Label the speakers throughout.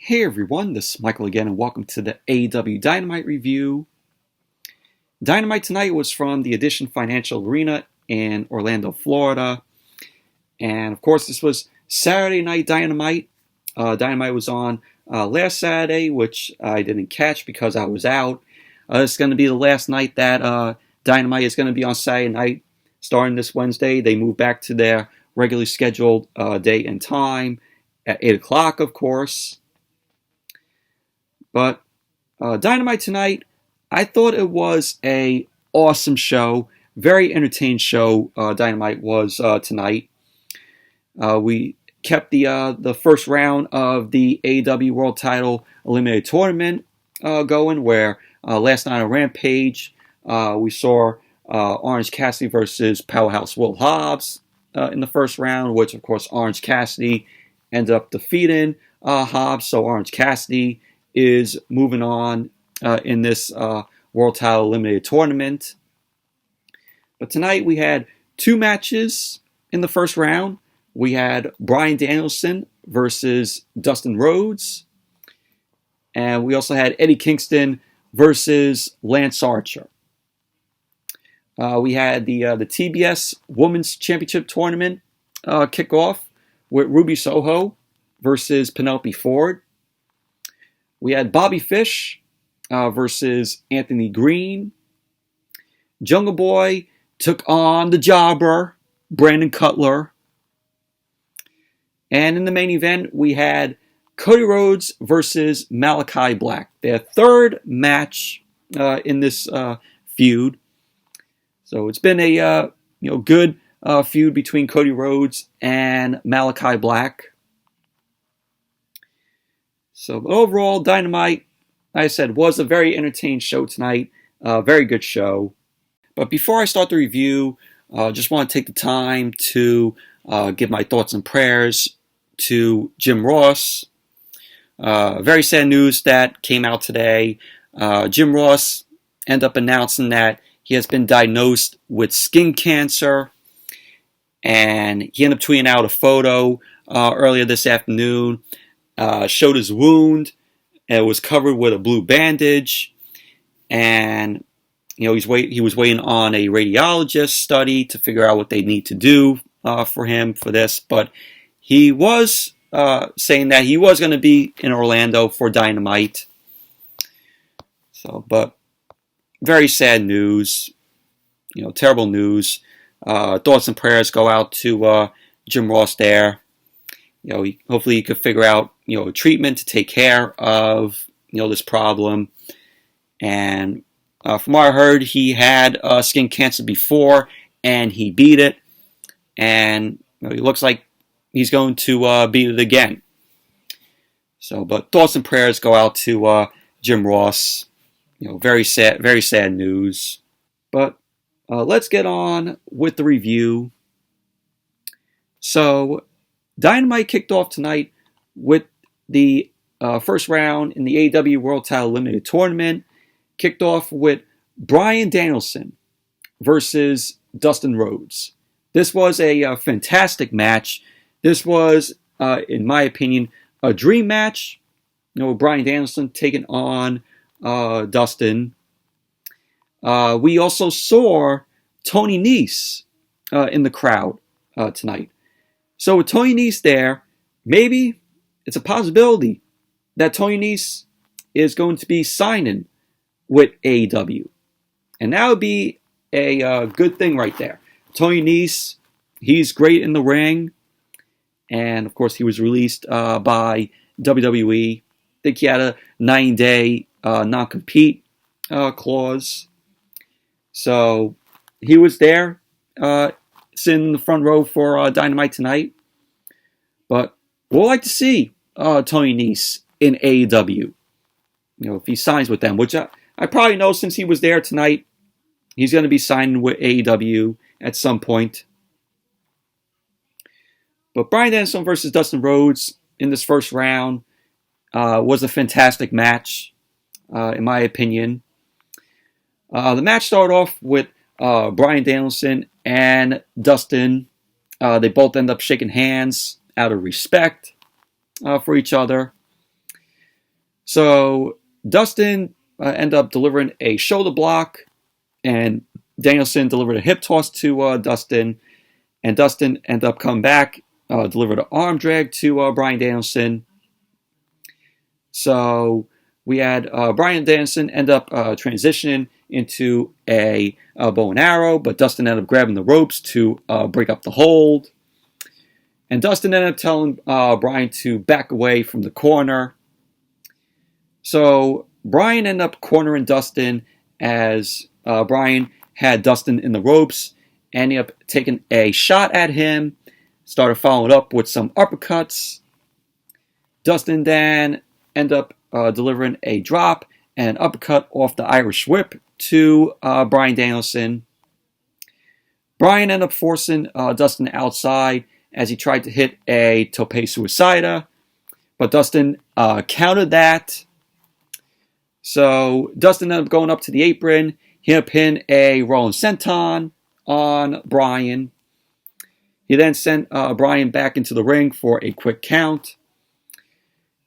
Speaker 1: Hey everyone, this is Michael again, and welcome to the AEW Dynamite review. Dynamite tonight was from the Edition Financial Arena in Orlando, Florida. And of course, this was Saturday Night Dynamite. Dynamite was on last Saturday, which I didn't catch because I was out. It's going to be the last night that Dynamite is going to be on Saturday night. Starting this Wednesday, they move back to their regularly scheduled date and time at 8 o'clock, of course. But Dynamite tonight, I thought it was a awesome show, very entertaining show. Dynamite was tonight. We kept the first round of the AEW World Title Eliminator Tournament going, where last night on Rampage we saw Orange Cassidy versus Powerhouse Will Hobbs in the first round, which of course Orange Cassidy ended up defeating Hobbs. So Orange Cassidy is moving on in this World Title Eliminator Tournament. But tonight we had two matches in the first round. We had Bryan Danielson versus Dustin Rhodes. And we also had Eddie Kingston versus Lance Archer. We had the TBS Women's Championship Tournament kick off with Ruby Soho versus Penelope Ford. We had Bobby Fish versus Anthony Greene. Jungle Boy took on the jobber, Brandon Cutler. And in the main event, we had CODY Rhodes versus Malakai Black, their third match in this feud. So it's been a good feud between CODY Rhodes and Malakai Black. So overall, Dynamite, like I said, was a very entertaining show tonight. Very good show. But before I start the review, just want to take the time to give my thoughts and prayers to Jim Ross. Very sad news that came out today. Jim Ross ended up announcing that he has been diagnosed with skin cancer. And he ended up tweeting out a photo earlier this afternoon. Showed his wound. It was covered with a blue bandage, and he was waiting on a radiologist study to figure out what they need to do for him for this. But he was saying that he was going to be in Orlando for Dynamite. So, but very sad news. Terrible news. Thoughts and prayers go out to Jim Ross there. Hopefully he could figure out, a treatment to take care of, this problem. And from what I heard, he had skin cancer before, and he beat it. And he looks like he's going to beat it again. So, but thoughts and prayers go out to Jim Ross. Very sad news. But let's get on with the review. So, Dynamite kicked off tonight with the first round in the AEW World Title Eliminator Tournament. Kicked off with Bryan Danielson versus Dustin Rhodes. This was a fantastic match. This was, in my opinion, a dream match. Bryan Danielson taking on Dustin. We also saw Tony Nese in the crowd tonight. So with Tony Nese there, maybe it's a possibility that Tony Nese is going to be signing with AEW. And that would be a good thing right there. Tony Nese, he's great in the ring. And of course, he was released by WWE. I think he had a 9-day non-compete clause. So he was there sitting in the front row for Dynamite tonight. But we'll like to see Tony Nese in AEW. If he signs with them, which I probably know since he was there tonight, he's going to be signing with AEW at some point. But Bryan Danson versus Dustin Rhodes in this first round was a fantastic match, in my opinion. The match started off with Bryan Danielson and Dustin. They both end up shaking hands out of respect for each other. So Dustin ended up delivering a shoulder block, and Danielson delivered a hip toss to Dustin, and Dustin ended up coming back, delivered an arm drag to Bryan Danielson. So we had Bryan Danson end up transitioning into a bow and arrow, but Dustin ended up grabbing the ropes to break up the hold. And Dustin ended up telling Bryan to back away from the corner. So Bryan ended up cornering Dustin as Bryan had Dustin in the ropes, ended up taking a shot at him, started following up with some uppercuts. Dustin then ended up delivering a drop and uppercut off the Irish whip to Bryan Danielson. Bryan ended up forcing Dustin outside as he tried to hit a tope suicida, but Dustin countered that. So Dustin ended up going up to the apron. He ended up hitting a rolling senton on Bryan. He then sent Bryan back into the ring for a quick count.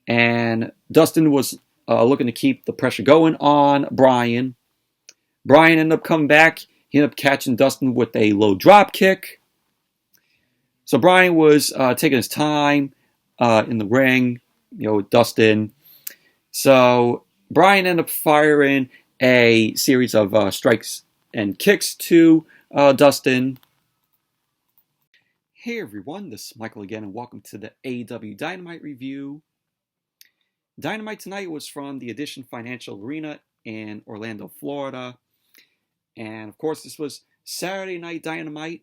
Speaker 1: And Dustin was looking to keep the pressure going on Bryan. Bryan ended up coming back. He ended up catching Dustin with a low drop kick. So Bryan was taking his time in the ring, with Dustin. So Bryan ended up firing a series of strikes and kicks to Dustin. Hey everyone, this is Michael again, and welcome to the AEW Dynamite review. Dynamite tonight was from the Edition Financial Arena in Orlando, Florida. And of course, this was Saturday Night Dynamite.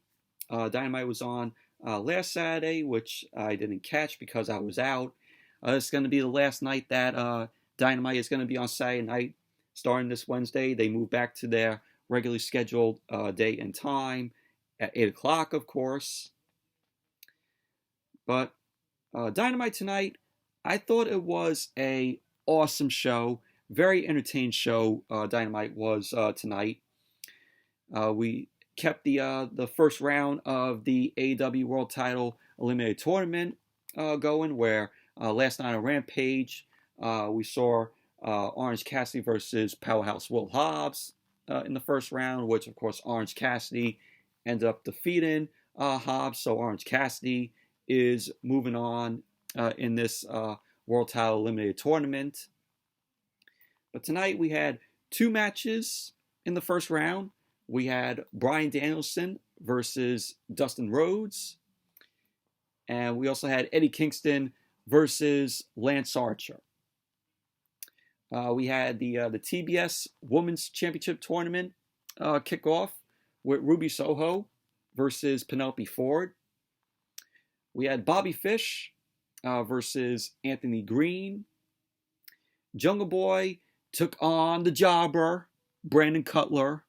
Speaker 1: Dynamite was on last Saturday, which I didn't catch because I was out. It's going to be the last night that Dynamite is going to be on Saturday night. Starting this Wednesday, they move back to their regularly scheduled date and time at 8 o'clock, of course. But Dynamite tonight, I thought it was a awesome show. Very entertaining show, Dynamite was tonight. We kept the first round of the AEW World Title Eliminator Tournament going, where last night on Rampage, we saw Orange Cassidy versus Powerhouse Will Hobbs in the first round, which, of course, Orange Cassidy ended up defeating Hobbs. So Orange Cassidy is moving on in this World Title Eliminator Tournament. But tonight we had two matches in the first round. We had Bryan Danielson versus Dustin Rhodes. And we also had Eddie Kingston versus Lance Archer. We had the TBS Women's Championship Tournament kick off with Ruby Soho versus Penelope Ford. We had Bobby Fish versus Anthony Greene. Jungle Boy took on the jobber, Brandon Cutler.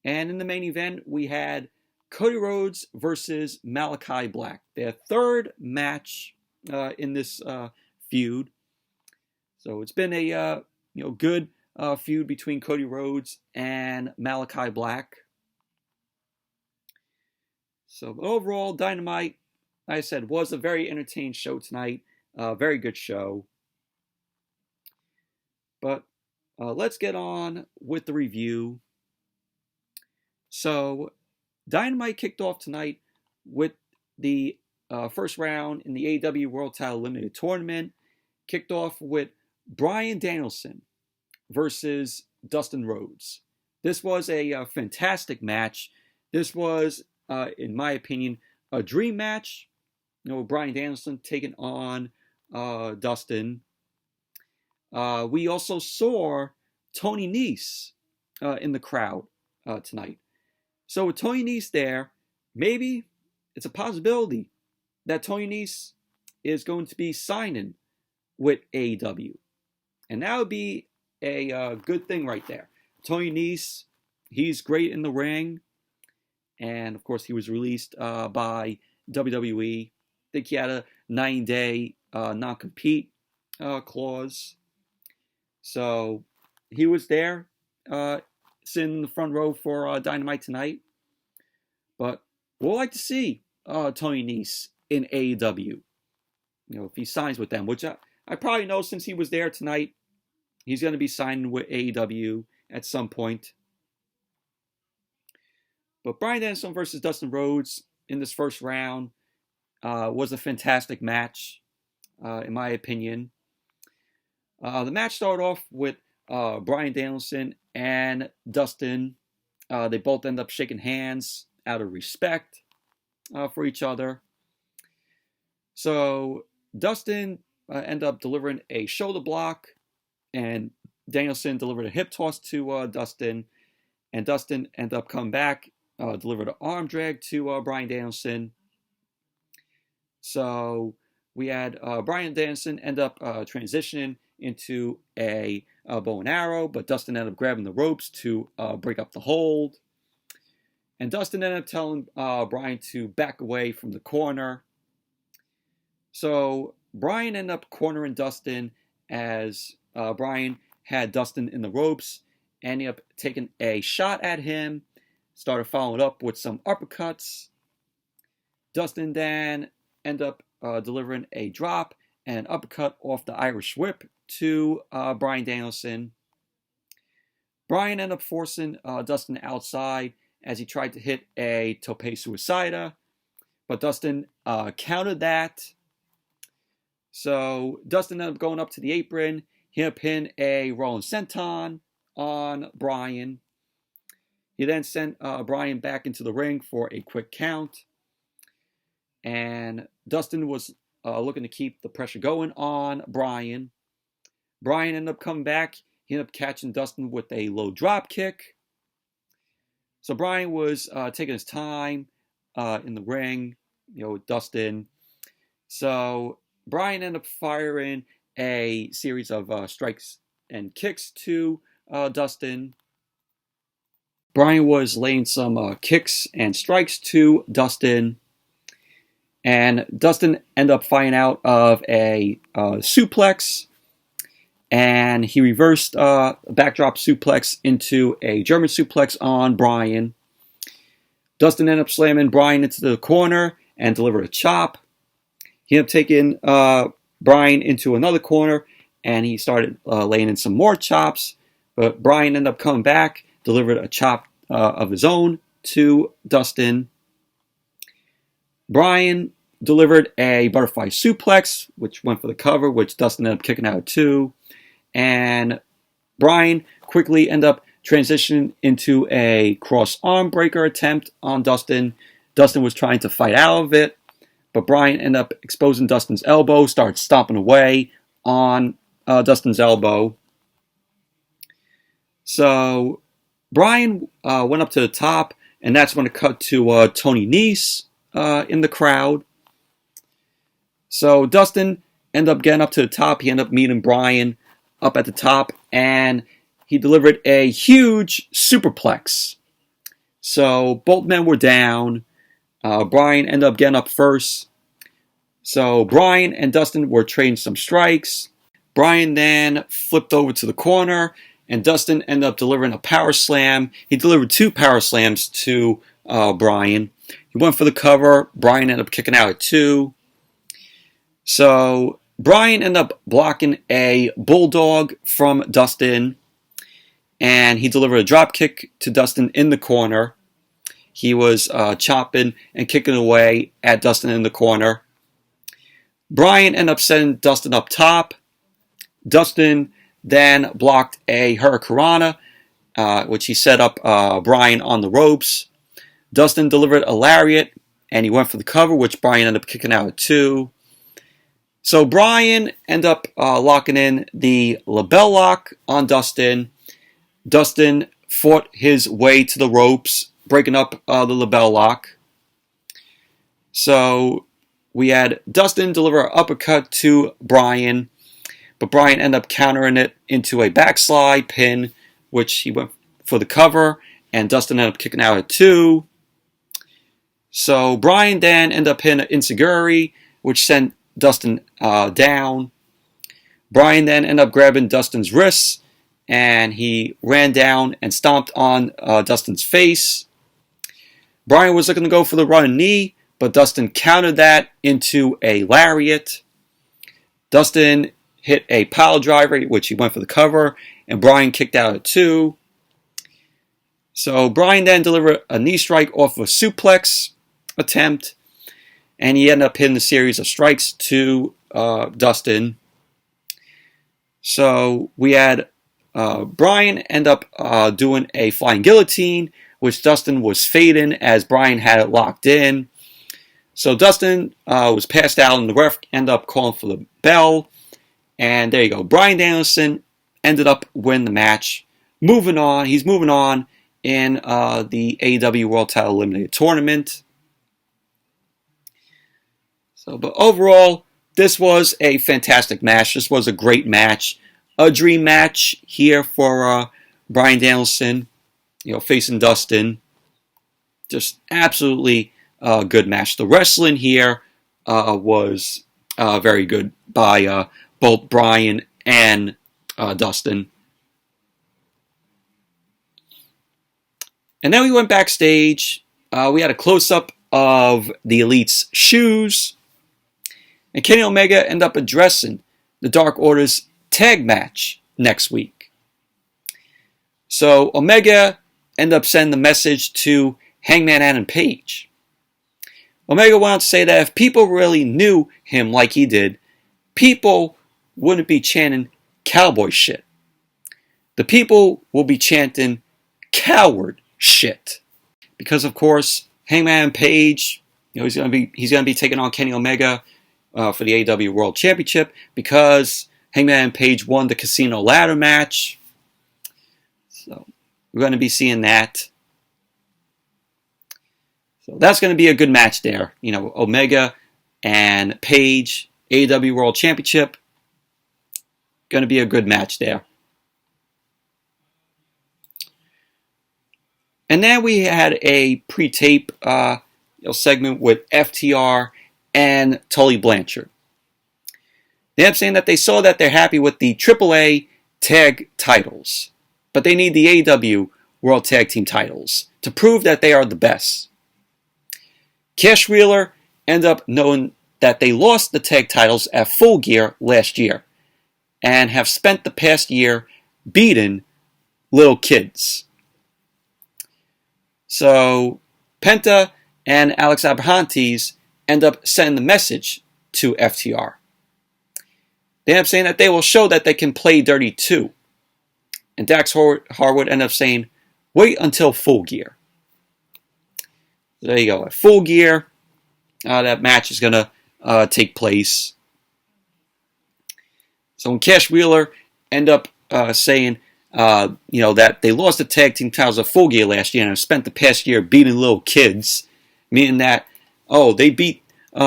Speaker 1: And in the main event, we had CODY RHODES versus Malachi Black, their third match in this feud. So it's been a good feud between CODY RHODES and Malachi Black. So overall, Dynamite, like I said, was a very entertaining show tonight. Very good show. But let's get on with the review. So Dynamite kicked off tonight with the first round in the AEW World Title Eliminator Tournament. Kicked off with Bryan Danielson versus Dustin Rhodes. This was a fantastic match. This was, in my opinion, a dream match. Bryan Danielson taking on Dustin. We also saw Tony Nese in the crowd tonight. So with Tony Nese there, maybe it's a possibility that Tony Nese is going to be signing with AEW. And that would be a good thing right there. Tony Nese, he's great in the ring. And, of course, he was released by WWE. I think he had a 9-day non-compete clause. So he was there sitting in the front row for Dynamite tonight. But we'll like to see Tony Nese in AEW. If he signs with them, which I I probably know since he was there tonight, he's going to be signing with AEW at some point. But Bryan Danielson versus Dustin Rhodes in this first round was a fantastic match, in my opinion. The match started off with Bryan Danielson and Dustin. They both end up shaking hands out of respect for each other. So Dustin ended up delivering a shoulder block, and Danielson delivered a hip toss to Dustin, and Dustin ended up coming back, delivered an arm drag to Bryan Danielson. So we had Bryan Danson end up transitioning into a bow and arrow, but Dustin ended up grabbing the ropes to break up the hold. And Dustin ended up telling Bryan to back away from the corner. So Bryan ended up cornering Dustin as Bryan had Dustin in the ropes, ended up taking a shot at him, started following up with some uppercuts. Dustin then ended up delivering a drop and uppercut off the Irish whip to Bryan Danielson. Bryan ended up forcing Dustin outside as he tried to hit a tope suicida, but Dustin countered that. So Dustin ended up going up to the apron. He ended up hitting a rolling senton on Bryan. He then sent Bryan back into the ring for a quick count. And Dustin was looking to keep the pressure going on Bryan. Bryan ended up coming back. He ended up catching Dustin with a low drop kick. So Bryan was taking his time in the ring, with Dustin. So Bryan ended up firing a series of strikes and kicks to Dustin. Bryan was laying some kicks and strikes to Dustin. And Dustin ended up firing out of a suplex. And he reversed a backdrop suplex into a German suplex on Bryan. Dustin ended up slamming Bryan into the corner and delivered a chop. He ended up taking Bryan into another corner, and he started laying in some more chops. But Bryan ended up coming back, delivered a chop of his own to Dustin. Bryan delivered a butterfly suplex, which went for the cover, which Dustin ended up kicking out too. And Bryan quickly ended up transitioning into a cross arm breaker attempt on Dustin. Dustin was trying to fight out of it, but Bryan ended up exposing Dustin's elbow, started stomping away on Dustin's elbow. So Bryan went up to the top, and that's when it cut to Tony Nese in the crowd. So Dustin ended up getting up to the top. He ended up meeting Bryan up at the top, and he delivered a huge superplex. So both men were down. Bryan ended up getting up first. So Bryan and Dustin were trading some strikes. Bryan then flipped over to the corner, and Dustin ended up delivering a power slam. He delivered 2 power slams to Bryan. He went for the cover. Bryan ended up kicking out at 2. So Bryan ended up blocking a bulldog from Dustin, and he delivered a drop kick to Dustin in the corner. He was chopping and kicking away at Dustin in the corner. Bryan ended up setting Dustin up top. Dustin then blocked a Hurricanrana, which he set up Bryan on the ropes. Dustin delivered a lariat, and he went for the cover, which Bryan ended up kicking out at 2. So Bryan ended up locking in the label lock on Dustin. Dustin fought his way to the ropes, breaking up the label lock. So we had Dustin deliver an uppercut to Bryan, but Bryan ended up countering it into a backslide pin, which he went for the cover, and Dustin ended up kicking out at 2. So Bryan then ended up hitting an enziguri, which sent Dustin down. Bryan then ended up grabbing Dustin's wrists, and he ran down and stomped on Dustin's face. Bryan was looking to go for the running knee, but Dustin countered that into a lariat. Dustin hit a pile driver, which he went for the cover, and Bryan kicked out at 2. So Bryan then delivered a knee strike off of a suplex attempt, and he ended up hitting a series of strikes to Dustin. So we had Bryan end up doing a flying guillotine, which Dustin was fading as Bryan had it locked in. So Dustin was passed out, and the ref ended up calling for the bell. And there you go. Bryan Danielson ended up winning the match. Moving on. He's moving on in the AEW World Title Eliminator Tournament. So, but overall, this was a fantastic match. This was a great match. A dream match here for Bryan Danielson, facing Dustin. Just absolutely good match. The wrestling here was very good by both Bryan and Dustin. And then we went backstage. We had a close-up of the Elite's shoes. And Kenny Omega ended up addressing the Dark Order's tag match next week. So Omega ended up sending the message to Hangman Adam Page. Omega went on to say that if people really knew him like he did, people wouldn't be chanting cowboy shit. The people will be chanting coward shit. Because of course, Hangman Adam Page, he's gonna be taking on Kenny Omega for the AEW World Championship because Hangman Adam Page won the Casino Ladder match. So we're going to be seeing that. So that's going to be a good match there. Omega and Page, AEW World Championship. Going to be a good match there. And then we had a pre-tape segment with FTR and Tully Blanchard. They end up saying that they saw that they're happy with the AAA tag titles, but they need the AEW World Tag Team titles to prove that they are the best. Cash Wheeler ended up knowing that they lost the tag titles at Full Gear last year and have spent the past year beating little kids. So Penta and Alex Abrahantes end up sending the message to FTR. They end up saying that they will show that they can play dirty too. And Dax Harwood ended up saying, wait until Full Gear. So there you go. At Full Gear, that match is going to take place. So when Cash Wheeler end up saying, that they lost the tag team titles at Full Gear last year and have spent the past year beating little kids, meaning that, they beat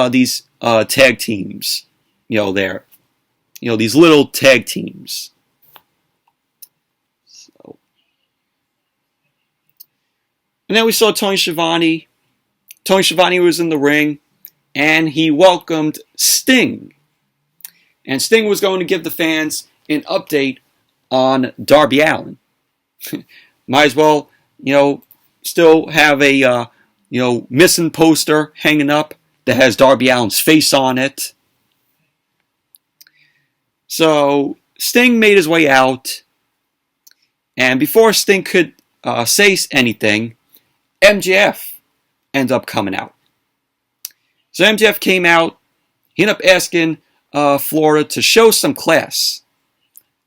Speaker 1: these tag teams, these little tag teams. So. And then we saw Tony Schiavone. Tony Schiavone was in the ring, and he welcomed Sting. And Sting was going to give the fans an update on Darby Allin. Might as well, still have a, missing poster hanging up that has Darby Allin's face on it. So Sting made his way out, and before Sting could say anything, MJF ended up coming out. So MJF came out. He ended up asking Florida to show some class.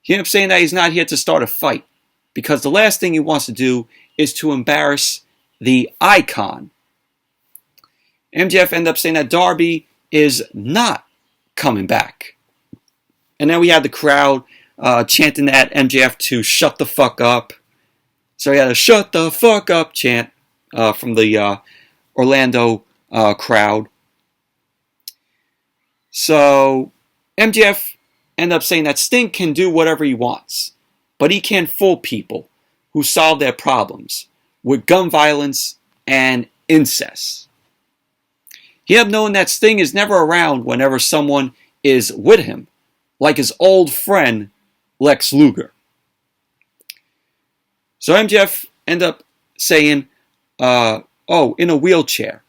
Speaker 1: He ended up saying that he's not here to start a fight because the last thing he wants to do is to embarrass the icon. MJF ended up saying that Darby is not coming back. And then we had the crowd chanting at MJF to shut the fuck up. So he had a shut the fuck up chant from the Orlando crowd. So MJF ended up saying that Sting can do whatever he wants, but he can't fool people who solve their problems with gun violence and incest. He had known that Sting is never around whenever someone is with him, like his old friend Lex Luger. So MJF ended up saying, in a wheelchair.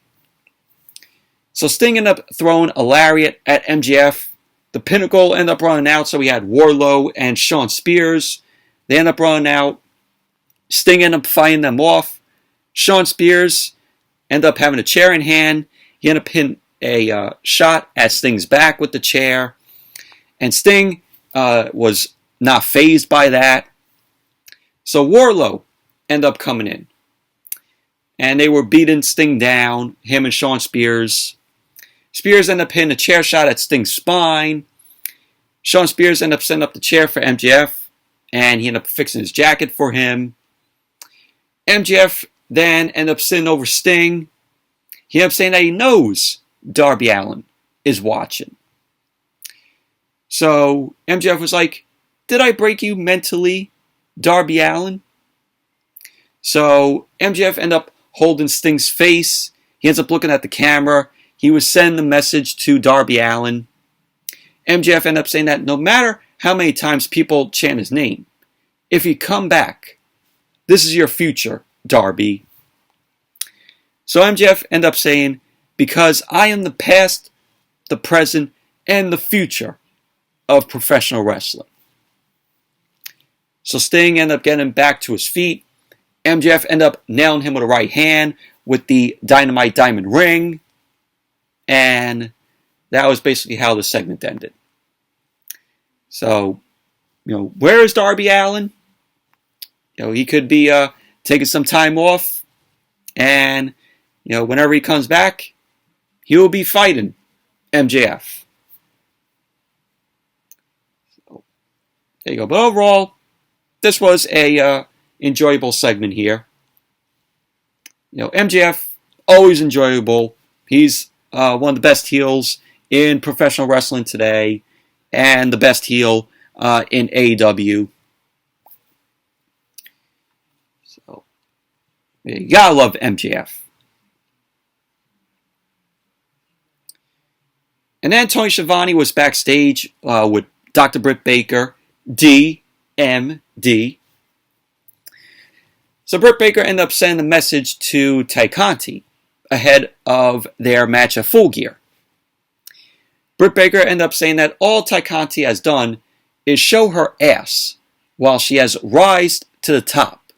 Speaker 1: So Sting ended up throwing a lariat at MJF, The Pinnacle end up running out, so we had Wardlow and Shawn Spears. They end up running out. Sting end up fighting them off. Shawn Spears end up having a chair in hand. He end up hitting a shot at Sting's back with the chair. And Sting was not fazed by that. So Wardlow end up coming in. And they were beating Sting down, him and Shawn Spears. Spears end up hitting a chair shot at Sting's spine. Shawn Spears end up setting up the chair for MJF. And he ended up fixing his jacket for him. MJF then ended up sitting over Sting. He ended up saying that he knows Darby Allin is watching. So MJF was like, did I break you mentally, Darby Allin? So MJF ended up holding Sting's face. He ends up looking at the camera. He was sending the message to Darby Allin. MJF ended up saying that no matter how many times people chant his name, if you come back, this is your future, Darby. So MJF ended up saying, because I am the past, the present, and the future of professional wrestling. So Sting ended up getting back to his feet. MJF ended up nailing him with a right hand with the Dynamite Diamond Ring. And that was basically how the segment ended. So, where is Darby Allin? He could be taking some time off. And, whenever he comes back, he will be fighting MJF. So, there you go. But overall, this was a enjoyable segment here. MJF, always enjoyable. He's one of the best heels in professional wrestling today, and the best heel in AEW. So, you gotta love MJF. And then Tony Schiavone was backstage with Dr. Britt Baker, DMD. So Britt Baker ended up sending a message to Tay Conti ahead of their match at Full Gear. Britt Baker ended up saying that all Tay Conti has done is show her ass while she has rised to the top.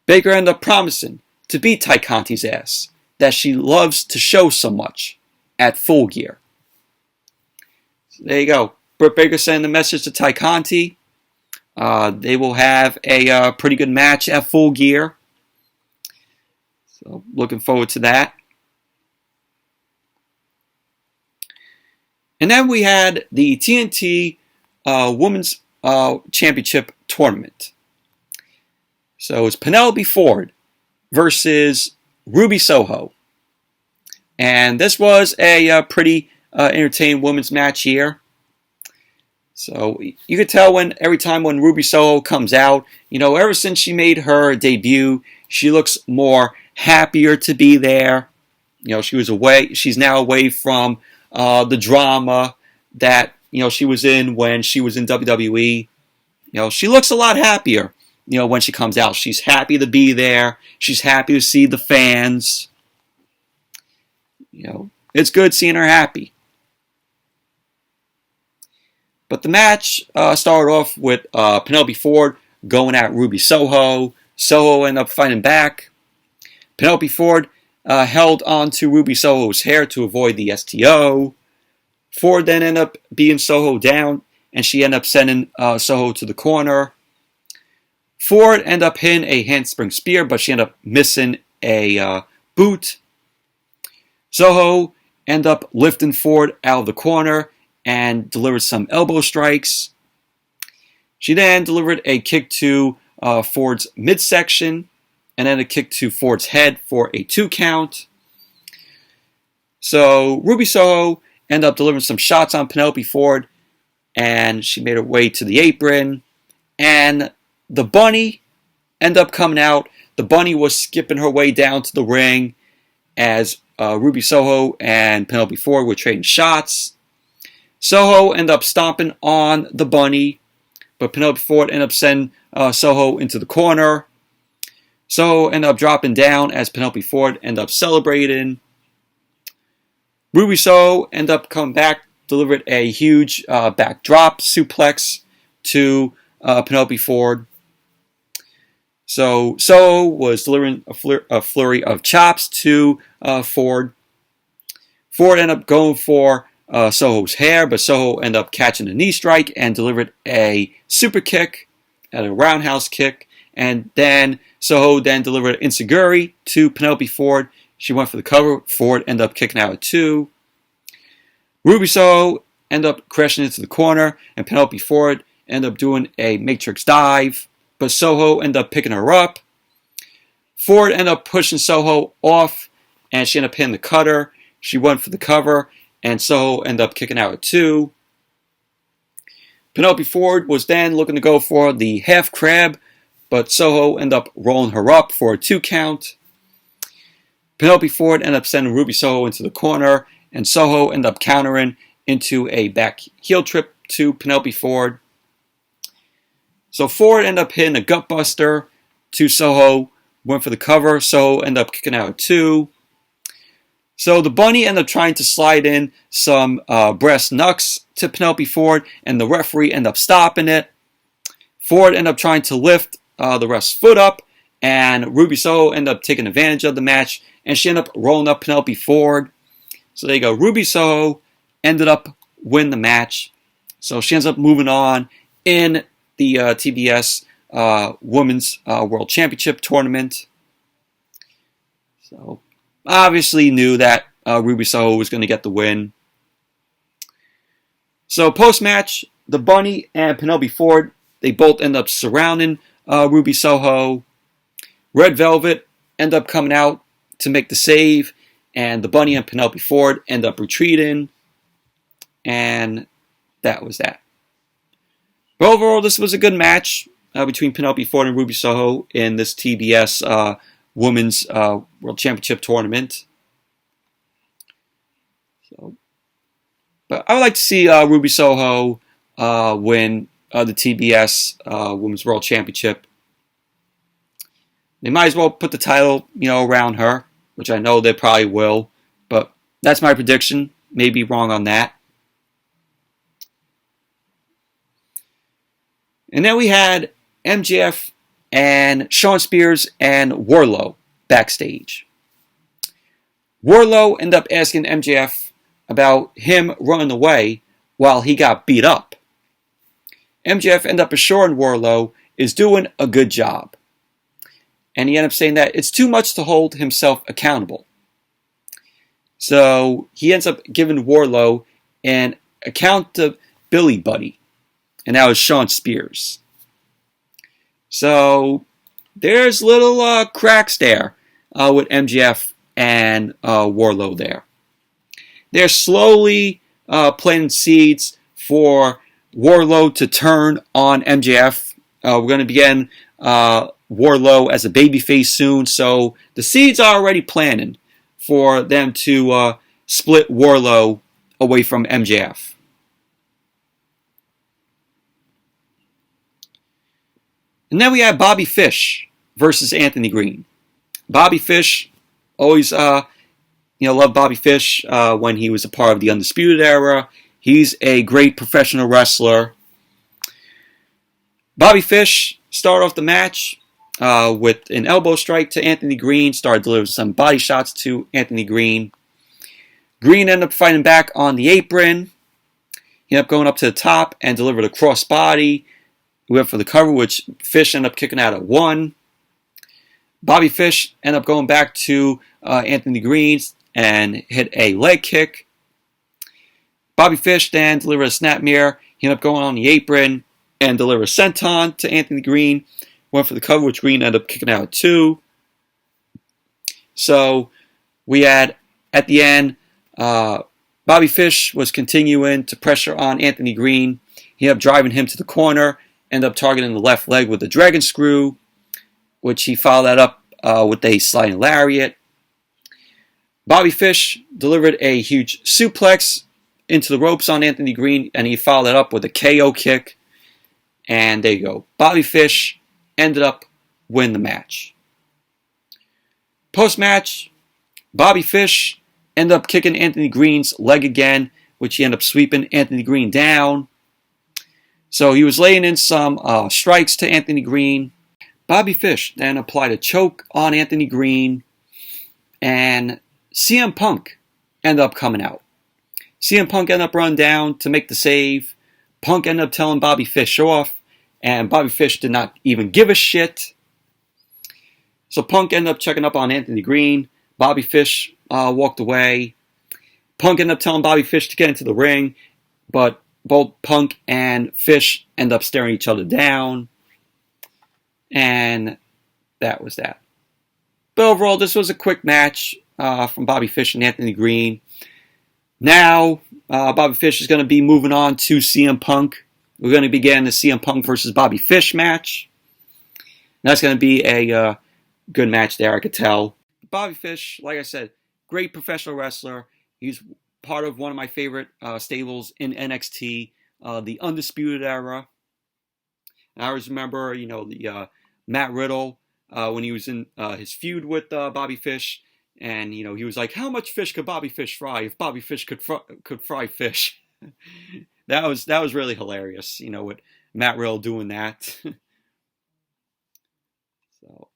Speaker 1: Baker ended up promising to beat Tay Conti's ass that she loves to show so much at Full Gear. So there you go. Britt Baker sending the message to Tay Conti. They will have a pretty good match at Full Gear. So looking forward to that. And then we had the TNT Women's Championship Tournament. So it's Penelope Ford versus Ruby Soho. And this was a pretty entertaining women's match here. So you could tell every time when Ruby Soho comes out, ever since she made her debut, she looks more happier to be there. She's now away from the drama that she was in when she was in WWE. She looks a lot happier when she comes out. She's happy to be there. She's happy to see the fans. It's good seeing her happy. But the match started off with Penelope Ford going at Ruby Soho. Soho ended up fighting back. Penelope Ford held on to Ruby Soho's hair to avoid the STO. Ford then ended up beating Soho down, and she ended up sending Soho to the corner. Ford ended up hitting a handspring spear, but she ended up missing a boot. Soho ended up lifting Ford out of the corner and delivered some elbow strikes. She then delivered a kick to Ford's midsection, and then a kick to Ford's head for a 2 count. So Ruby Soho ended up delivering some shots on Penelope Ford, and she made her way to the apron. And the bunny ended up coming out. The bunny was skipping her way down to the ring as Ruby Soho and Penelope Ford were trading shots. Soho ended up stomping on the bunny, but Penelope Ford ended up sending Soho into the corner. Soho ended up dropping down as Penelope Ford ended up celebrating. Ruby Soho ended up coming back delivered a huge backdrop suplex to Penelope Ford. So Soho was delivering a flurry of chops to Ford. Ford ended up going for Soho's hair, but Soho ended up catching a knee strike and delivered a super kick at a roundhouse kick. And then Soho then delivered an enziguri to Penelope Ford. She went for the cover. Ford ended up kicking out at 2. Ruby Soho ended up crashing into the corner, and Penelope Ford ended up doing a matrix dive, but Soho ended up picking her up. Ford ended up pushing Soho off, and she ended up hitting the cutter. She went for the cover, and Soho ended up kicking out at 2. Penelope Ford was then looking to go for the half crab, but Soho ended up rolling her up for a 2 count. Penelope Ford ended up sending Ruby Soho into the corner, and Soho ended up countering into a back heel trip to Penelope Ford. So Ford ended up hitting a gutbuster to Soho, went for the cover. Soho ended up kicking out at 2. So the bunny ended up trying to slide in some brass knucks to Penelope Ford, and the referee ended up stopping it. Ford ended up trying to lift the ref's foot up, and Ruby Soho ended up taking advantage of the match, and she ended up rolling up Penelope Ford. So there you go. Ruby Soho ended up winning the match. So she ends up moving on in the TBS Women's World Championship tournament. So obviously knew that Ruby Soho was going to get the win. So post-match, the Bunny and Penelope Ford, they both end up surrounding Ruby Soho. Red Velvet end up coming out to make the save, and the Bunny and Penelope Ford end up retreating, and that was that. But overall, this was a good match between Penelope Ford and Ruby Soho in this TBS Women's World Championship tournament. So, but I would like to see Ruby Soho win the TBS Women's World Championship. They might as well put the title, around her, which I know they probably will. But that's my prediction. May be wrong on that. And then we had MJF and Shawn Spears and Wardlow backstage. Wardlow ended up asking MJF about him running away while he got beat up. MJF ended up assuring Wardlow is doing a good job. And he ended up saying that it's too much to hold himself accountable. So he ends up giving Wardlow an accountability buddy. And that was Shawn Spears. So there's little cracks there with MJF and Wardlow there. They're slowly planting seeds for Wardlow to turn on MJF. We're going to begin Wardlow as a babyface soon, so the seeds are already planted for them to split Wardlow away from MJF. And then we have Bobby Fish versus Anthony Greene. Bobby Fish, always, loved Bobby Fish when he was a part of the Undisputed Era. He's a great professional wrestler. Bobby Fish started off the match with an elbow strike to Anthony Greene, started delivering some body shots to Anthony Greene. Greene ended up fighting back on the apron. He ended up going up to the top and delivered a crossbody. We went for the cover, which Fish ended up kicking out at 1. Bobby Fish ended up going back to Anthony Greene and hit a leg kick. Bobby Fish then delivered a snapmare. He ended up going on the apron and delivered a senton to Anthony Greene. Went for the cover, which Greene ended up kicking out at 2. So we had, at the end, Bobby Fish was continuing to pressure on Anthony Greene. He ended up driving him to the corner. Ended up targeting the left leg with a dragon screw, which he followed that up with a sliding lariat. Bobby Fish delivered a huge suplex into the ropes on Anthony Greene, and he followed that up with a KO kick. And there you go. Bobby Fish ended up winning the match. Post-match, Bobby Fish ended up kicking Anthony Greene's leg again, which he ended up sweeping Anthony Greene down. So he was laying in some strikes to Anthony Greene. Bobby Fish then applied a choke on Anthony Greene, and CM Punk ended up coming out. CM Punk ended up running down to make the save. Punk ended up telling Bobby Fish off, and Bobby Fish did not even give a shit. So Punk ended up checking up on Anthony Greene. Bobby Fish walked away. Punk ended up telling Bobby Fish to get into the ring, but both Punk and Fish end up staring each other down. And that was that. But overall, this was a quick match from Bobby Fish and Anthony Greene. Now, Bobby Fish is going to be moving on to CM Punk. We're going to be getting the CM Punk versus Bobby Fish match. That's going to be a good match there, I could tell. Bobby Fish, like I said, great professional wrestler. He's part of one of my favorite stables in NXT, the Undisputed Era. And I always remember, the Matt Riddle when he was in his feud with Bobby Fish. And, he was like, how much fish could Bobby Fish fry if Bobby Fish could fry fish? that was really hilarious, with Matt Riddle doing that. So,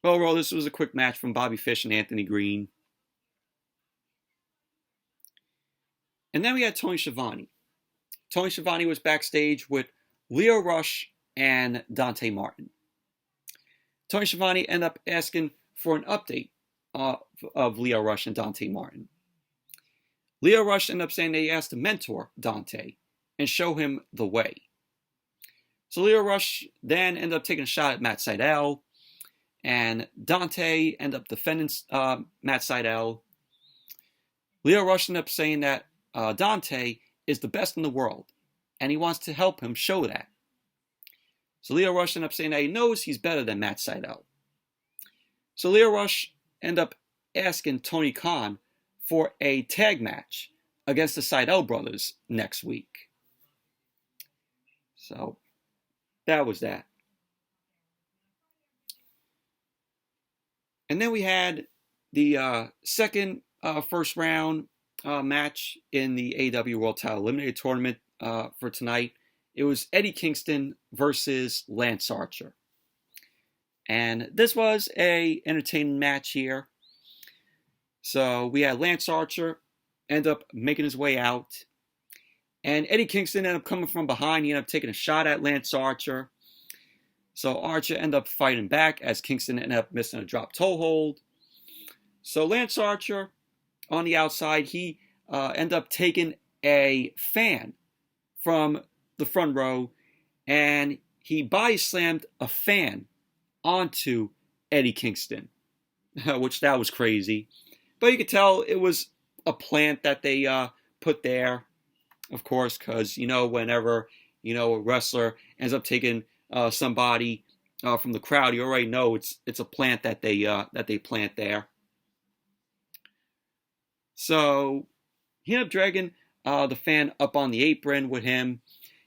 Speaker 1: overall, this was a quick match from Bobby Fish and Anthony Greene. And then we had Tony Schiavone. Tony Schiavone was backstage with Leo Rush and Dante Martin. Tony Schiavone ended up asking for an update of Leo Rush and Dante Martin. Leo Rush ended up saying that he has to mentor Dante and show him the way. So Leo Rush then ended up taking a shot at Matt Sydal, and Dante ended up defending Matt Sydal. Leo Rush ended up saying that Dante is the best in the world, and he wants to help him show that. So Leo Rush ended up saying that he knows he's better than Matt Sydal. So Leo Rush ended up asking Tony Khan for a tag match against the Sydal brothers next week. So that was that. And then we had the second first round match in the AEW World Title Eliminator Tournament for tonight. It was Eddie Kingston versus Lance Archer. And this was a entertaining match here. So we had Lance Archer end up making his way out. And Eddie Kingston ended up coming from behind. He ended up taking a shot at Lance Archer. So Archer ended up fighting back as Kingston ended up missing a drop toe hold. So Lance Archer on the outside, he ended up taking a fan from the front row, and he body slammed a fan onto Eddie Kingston, which that was crazy. But you could tell it was a plant that they put there, of course, because, whenever, a wrestler ends up taking somebody from the crowd, you already know it's a plant that they plant there. So he ended up dragging the fan up on the apron with him.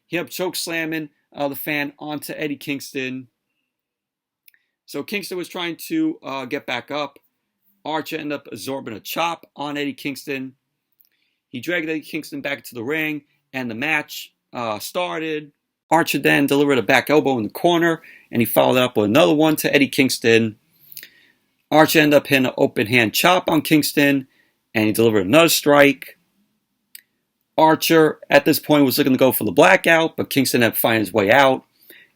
Speaker 1: He ended up choke slamming the fan onto Eddie Kingston. So Kingston was trying to get back up. Archer ended up absorbing a chop on Eddie Kingston. He dragged Eddie Kingston back into the ring, and the match started. Archer then delivered a back elbow in the corner, and he followed up with another one to Eddie Kingston. Archer ended up hitting an open hand chop on Kingston, and he delivered another strike. Archer, at this point, was looking to go for the blackout, but Kingston ended up finding his way out.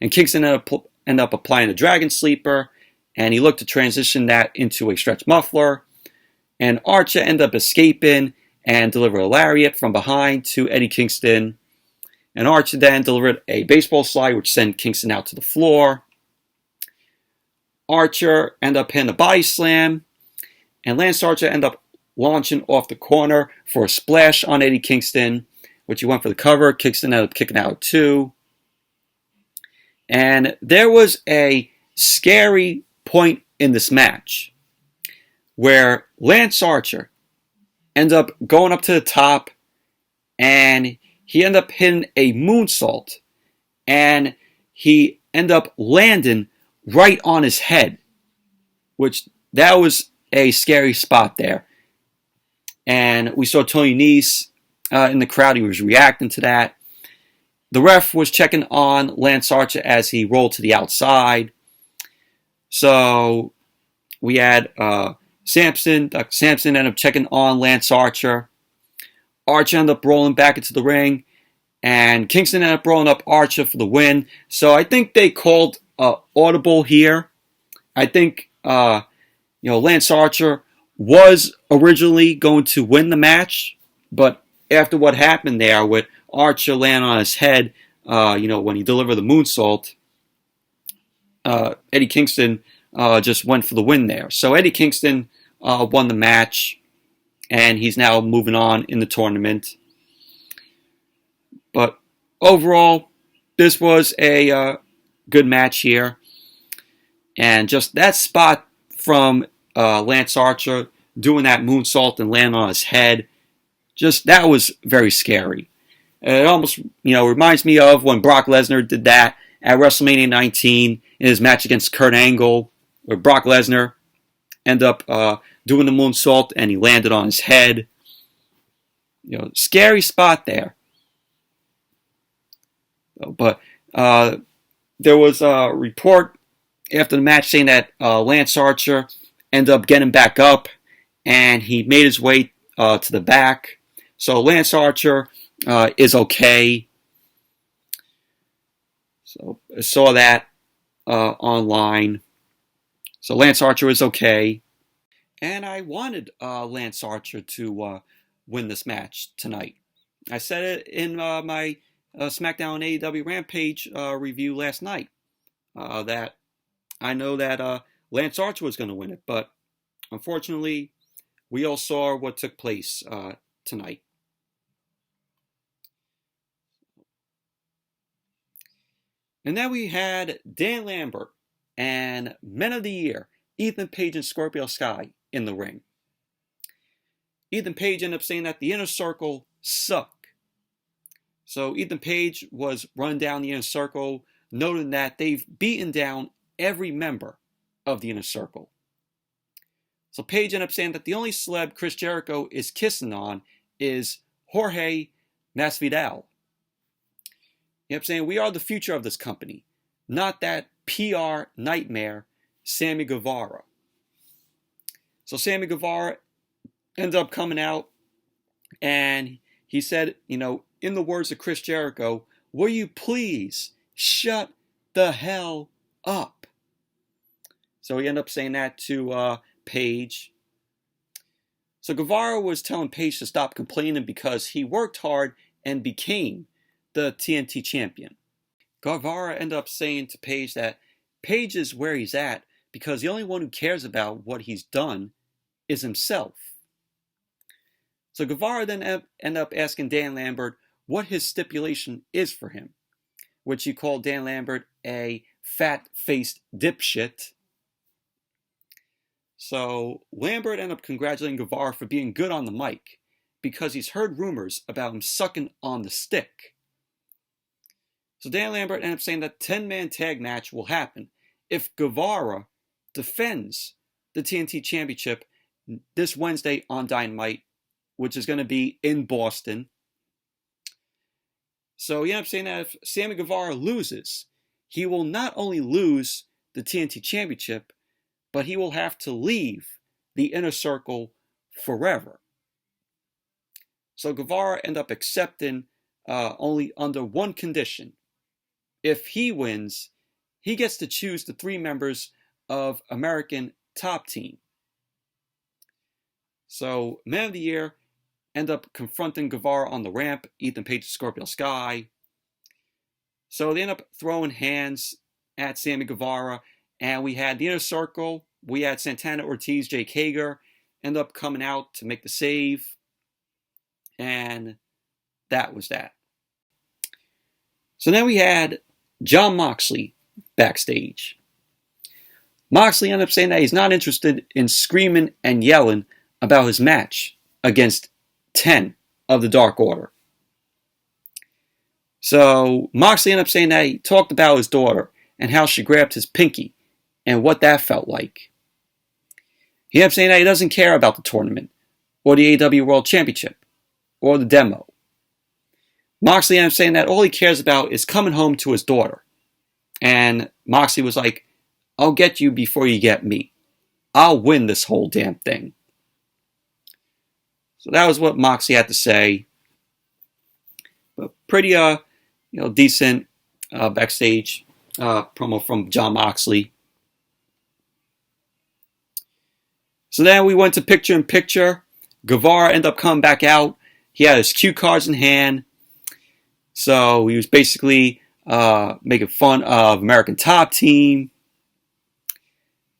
Speaker 1: And Kingston ended up applying a Dragon Sleeper, and he looked to transition that into a stretch muffler. And Archer ended up escaping and delivered a lariat from behind to Eddie Kingston. And Archer then delivered a baseball slide, which sent Kingston out to the floor. Archer ended up hitting a body slam, and Lance Archer ended up launching off the corner for a splash on Eddie Kingston, which he went for the cover. Kingston ended up kicking out too. And there was a scary point in this match where Lance Archer ended up going up to the top, and he ended up hitting a moonsault, and he ended up landing right on his head, which that was a scary spot there. And we saw Tony Nese in the crowd. He was reacting to that. The ref was checking on Lance Archer as he rolled to the outside. So we had Samson. Dr. Samson ended up checking on Lance Archer. Archer ended up rolling back into the ring. And Kingston ended up rolling up Archer for the win. So I think they called audible here. I think Lance Archer was originally going to win the match, but after what happened there with Archer landing on his head, when he delivered the moonsault, Eddie Kingston just went for the win there. So Eddie Kingston won the match, and he's now moving on in the tournament. But overall, this was a good match here. And just that spot from Lance Archer doing that moonsault and landing on his head, that was very scary. It almost, reminds me of when Brock Lesnar did that at WrestleMania 19 in his match against Kurt Angle, where Brock Lesnar ended up doing the moonsault and he landed on his head. Scary spot there. But there was a report after the match saying that Lance Archer ended up getting back up and he made his way to the back. So Lance Archer is okay. So I saw that online. So Lance Archer is okay. And I wanted Lance Archer to win this match tonight. I said it in my SmackDown AEW Rampage review last night. That I know that Lance Archer was going to win it, but unfortunately, we all saw what took place tonight. And then we had Dan Lambert and Men of the Year, Ethan Page and Scorpio Sky in the ring. Ethan Page ended up saying that the Inner Circle suck. So Ethan Page was run down the Inner Circle, noting that they've beaten down every member of the Inner Circle. So Page ended up saying that the only celeb Chris Jericho is kissing on is Jorge Masvidal. He ended up saying, we are the future of this company, not that PR nightmare, Sammy Guevara. So Sammy Guevara ended up coming out and he said, in the words of Chris Jericho, will you please shut the hell up? So he ended up saying that to Page. So Guevara was telling Page to stop complaining because he worked hard and became the TNT champion. Guevara ended up saying to Page that Page is where he's at because the only one who cares about what he's done is himself. So Guevara then ended up asking Dan Lambert what his stipulation is for him, which he called Dan Lambert a fat-faced dipshit. So Lambert ended up congratulating Guevara for being good on the mic because he's heard rumors about him sucking on the stick. So Dan Lambert ended up saying that 10-man tag match will happen if Guevara defends the TNT Championship this Wednesday on Dynamite, which is going to be in Boston. So he ended up saying that if Sammy Guevara loses, he will not only lose the TNT Championship, but he will have to leave the Inner Circle forever. So Guevara ended up accepting only under one condition. If he wins, he gets to choose the 3 members of American Top Team. So Man of the Year ended up confronting Guevara on the ramp, Ethan Page and Scorpio Sky. So they end up throwing hands at Sammy Guevara, and we had the Inner Circle. We had Santana Ortiz, Jake Hager, end up coming out to make the save. And that was that. So then we had Jon Moxley backstage. Moxley ended up saying that he's not interested in screaming and yelling about his match against 10 of the Dark Order. So Moxley ended up saying that he talked about his daughter and how she grabbed his pinky and what that felt like. He ended up saying that he doesn't care about the tournament or the AEW World Championship or the demo. Moxley ended up saying that all he cares about is coming home to his daughter. And Moxley was like, I'll get you before you get me. I'll win this whole damn thing. So that was what Moxley had to say. But pretty decent backstage promo from Jon Moxley. So then we went to picture-in-picture. Guevara ended up coming back out. He had his cue cards in hand. So he was basically making fun of American Top Team.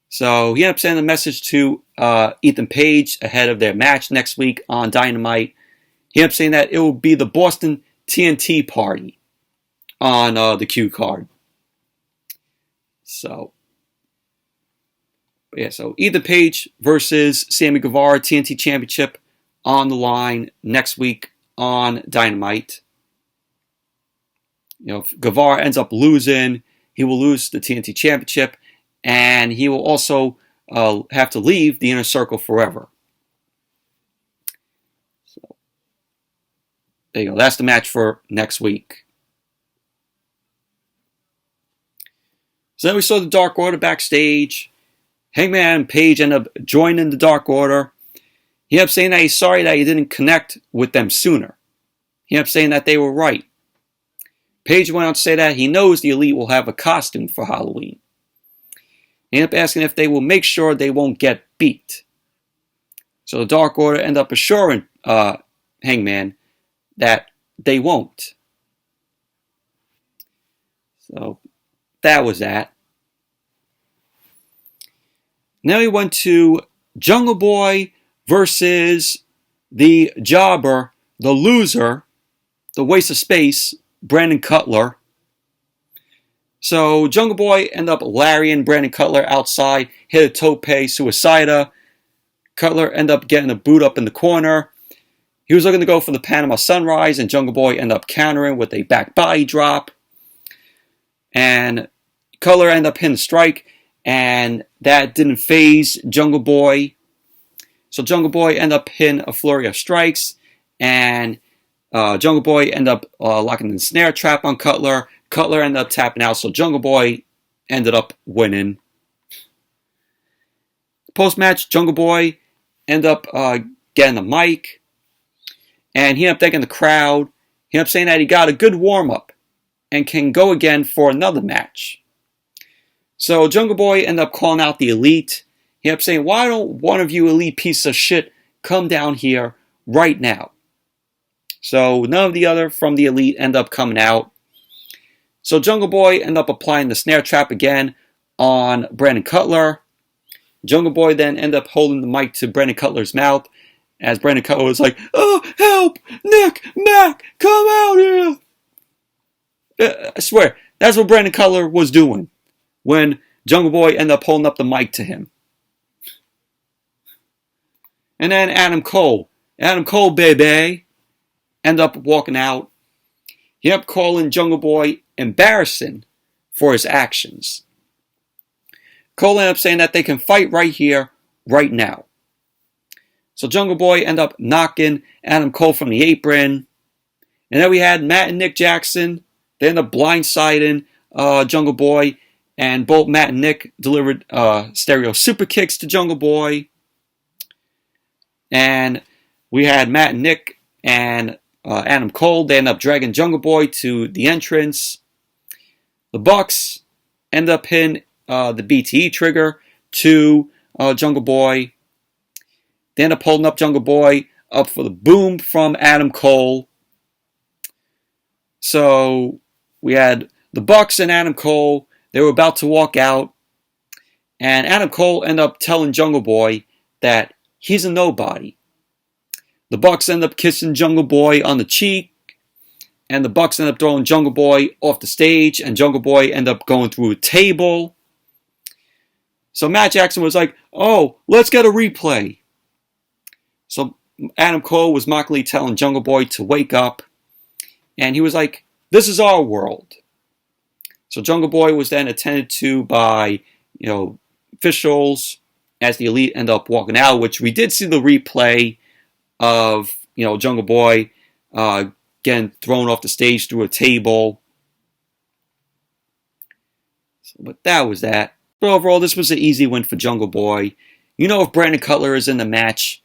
Speaker 1: So he ended up sending a message to Ethan Page ahead of their match next week on Dynamite. He ended up saying that it will be the Boston TNT party on the cue card. So Ethan Page versus Sammy Guevara, TNT Championship on the line next week on Dynamite. If Guevara ends up losing, he will lose the TNT Championship, and he will also have to leave the Inner Circle forever. So there you go. That's the match for next week. So then we saw the Dark Order backstage. Hangman Page ended up joining the Dark Order. He ended up saying that he's sorry that he didn't connect with them sooner. He ended up saying that they were right. Page went on to say that he knows the Elite will have a costume for Halloween. He ended up asking if they will make sure they won't get beat. So the Dark Order ended up assuring Hangman that they won't. So that was that. Now we went to Jungle Boy versus the jobber, the loser, the waste of space, Brandon Cutler. So Jungle Boy ended up larrying Brandon Cutler outside, hit a tope suicida. Cutler ended up getting a boot up in the corner. He was looking to go for the Panama Sunrise, and Jungle Boy ended up countering with a back body drop. And Cutler ended up hitting a strike, and that didn't faze Jungle Boy. So Jungle Boy ended up hitting a flurry of strikes, and Jungle Boy ended up locking in the snare trap on Cutler. Cutler ended up tapping out, so Jungle Boy ended up winning. Post-match, Jungle Boy ended up getting the mic, and he ended up thanking the crowd. He ended up saying that he got a good warm-up and can go again for another match. So Jungle Boy ended up calling out the Elite. He ended up saying, why don't one of you Elite pieces of shit come down here right now? So none of the other from the Elite end up coming out. So Jungle Boy ended up applying the snare trap again on Brandon Cutler. Jungle Boy then ended up holding the mic to Brandon Cutler's mouth as Brandon Cutler was like, oh, help! Nick! Mac! Come out here! I swear, that's what Brandon Cutler was doing when Jungle Boy ended up holding up the mic to him. And then Adam Cole, baby, ended up walking out. He ended up calling Jungle Boy embarrassing for his actions. Cole ended up saying that they can fight right here, right now. So Jungle Boy ended up knocking Adam Cole from the apron. And then we had Matt and Nick Jackson. They ended up blindsiding Jungle Boy. And both Matt and Nick delivered stereo super kicks to Jungle Boy. And we had Matt and Nick and Adam Cole. They ended up dragging Jungle Boy to the entrance. The Bucks end up hitting the BTE trigger to Jungle Boy. They end up holding up Jungle Boy up for the boom from Adam Cole. So we had the Bucks and Adam Cole. They were about to walk out. And Adam Cole ended up telling Jungle Boy that he's a nobody. The Bucks end up kissing Jungle Boy on the cheek. And the Bucks end up throwing Jungle Boy off the stage. And Jungle Boy end up going through a table. So Matt Jackson was like, oh, let's get a replay. So Adam Cole was mockingly telling Jungle Boy to wake up. And he was like, this is our world. So Jungle Boy was then attended to by, officials as the Elite end up walking out, which we did see the replay of, Jungle Boy getting thrown off the stage through a table. But that was that. But overall, this was an easy win for Jungle Boy. You know, if Brandon Cutler is in the match,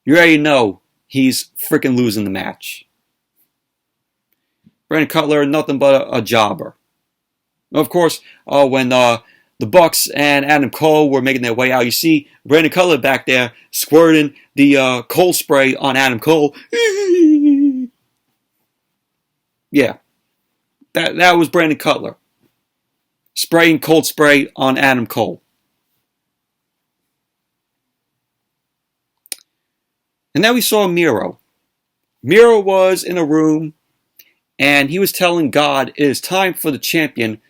Speaker 1: you already know he's freaking losing the match. Brandon Cutler, nothing but a jobber. Of course, when the Bucks and Adam Cole were making their way out, you see Brandon Cutler back there squirting the Cole spray on Adam Cole. Yeah, that was Brandon Cutler. Spraying cold spray on Adam Cole. And then we saw Miro. Miro was in a room, and he was telling God it is time for the champion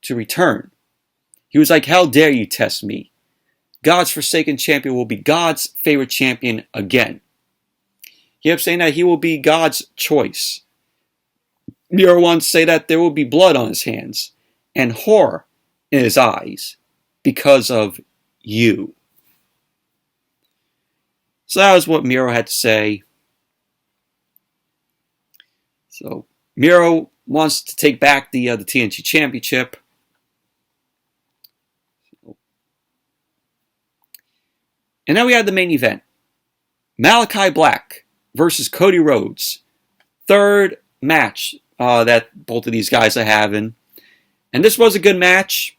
Speaker 1: to return. He was like, how dare you test me? God's forsaken champion will be God's favorite champion again. He kept saying that he will be God's choice. Miro wanted to say that there will be blood on his hands and horror in his eyes because of you. So that was what Miro had to say. So Miro wants to take back the TNT Championship. And then we had the main event. Malakai Black versus Cody Rhodes. Third match that both of these guys are having. And this was a good match.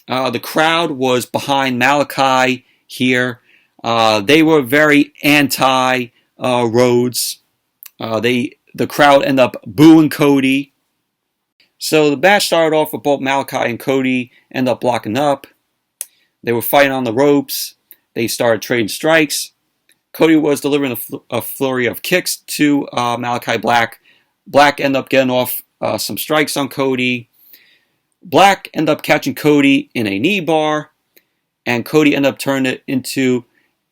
Speaker 1: The crowd was behind Malakai here. They were very anti-Rhodes. The crowd ended up booing Cody. So the match started off with both Malakai and Cody ended up blocking up. They were fighting on the ropes. They started trading strikes. Cody was delivering a flurry of kicks to Malakai Black. Black ended up getting off some strikes on Cody. Black ended up catching Cody in a knee bar. And Cody ended up turning it into,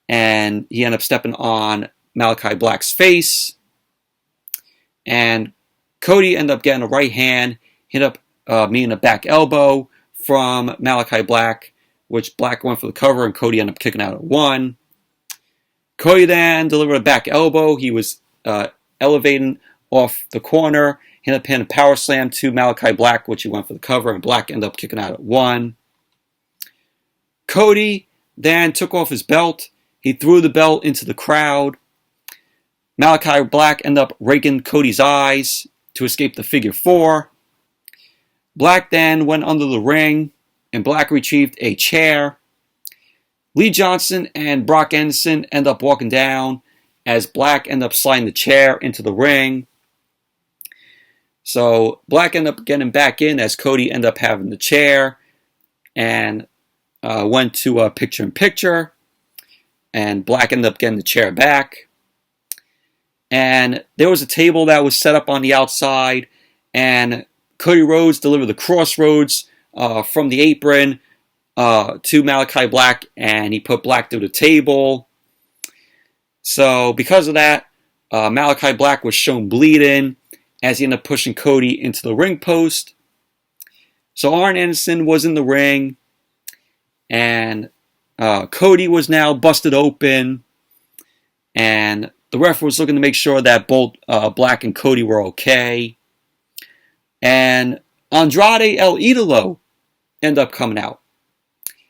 Speaker 1: and he ended up stepping on Malakai Black's face. And Cody ended up getting a right hand, hit up meeting a back elbow from Malakai Black, which Black went for the cover, and Cody ended up kicking out at 1. Cody then delivered a back elbow. He was elevating off the corner. He ended up hitting a power slam to Malakai Black, which he went for the cover, and Black ended up kicking out at 1. Cody then took off his belt. He threw the belt into the crowd. Malakai Black ended up raking Cody's eyes to escape the figure 4. Black then went under the ring, and Black retrieved a chair. Lee Johnson and Brock Anderson end up walking down as Black ended up sliding the chair into the ring. So Black ended up getting back in as Cody ended up having the chair and went to a picture-in-picture. And Black ended up getting the chair back. And there was a table that was set up on the outside, and Cody Rhodes delivered the crossroads from the apron to Malakai Black, and he put Black through the table. So because of that, Malakai Black was shown bleeding as he ended up pushing Cody into the ring post. So Arn Anderson was in the ring, and Cody was now busted open, and the ref was looking to make sure that both Black and Cody were okay. And Andrade El Idolo ended up coming out.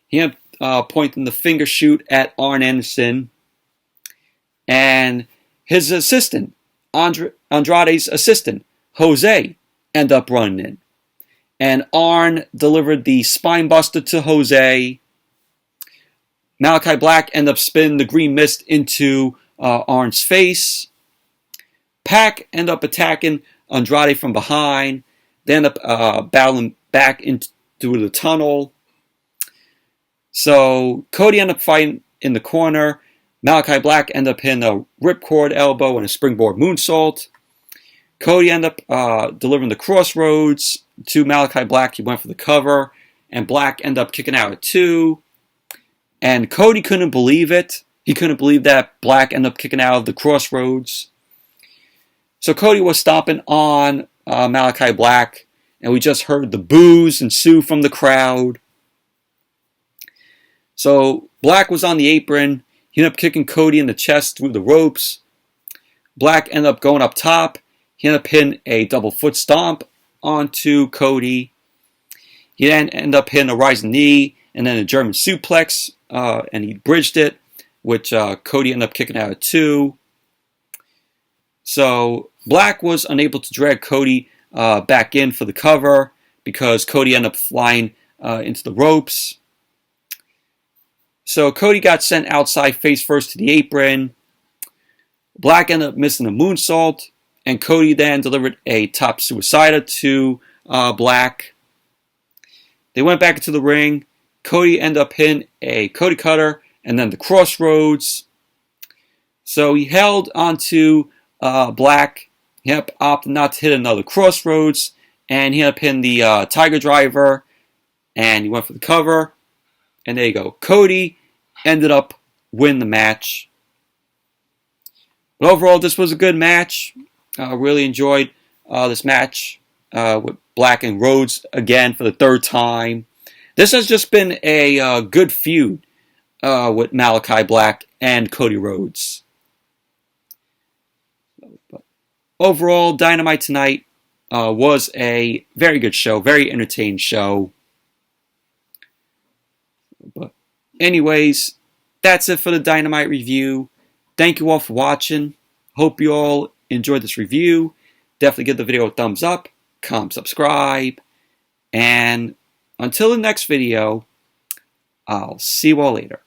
Speaker 1: He ended up pointing the finger shoot at Arn Anderson. And his assistant, Andrade's assistant, Jose, ended up running in. And Arn delivered the spine buster to Jose. Malakai Black ended up spinning the green mist into Arn's face. Pac ended up attacking Andrade from behind. They ended up battling back into the tunnel. So Cody ended up fighting in the corner. Malakai Black ended up hitting a ripcord elbow and a springboard moonsault. Cody ended up delivering the crossroads to Malakai Black. He went for the cover, and Black ended up kicking out at 2. And Cody couldn't believe it. He couldn't believe that Black ended up kicking out of the crossroads. So Cody was stomping on Malakai Black, and we just heard the boos and sue from the crowd. So Black was on the apron. He ended up kicking Cody in the chest through the ropes. Black ended up going up top, He ended up hitting a double foot stomp onto Cody. He then ended up hitting a rising knee and then a German suplex, and he bridged it, which Cody ended up kicking out of 2. So Black was unable to drag Cody back in for the cover because Cody ended up flying into the ropes. So Cody got sent outside face first to the apron. Black ended up missing a moonsault, and Cody then delivered a top suicida to Black. They went back into the ring. Cody ended up hitting a Cody Cutter and then the Crossroads. So he held onto Black. He opted not to hit another Crossroads, and he ended up hitting the Tiger Driver, and he went for the cover. And there you go. Cody ended up winning the match. But overall, this was a good match. Really enjoyed this match with Black and Rhodes again for the 3rd time. This has just been a good feud with Malachi Black and Cody Rhodes. But overall, Dynamite tonight was a very good show, very entertaining show. But anyways, that's it for the Dynamite review. Thank you all for watching. Hope you all enjoyed this review. Definitely give the video a thumbs up, comment, subscribe, and until the next video, I'll see you all later.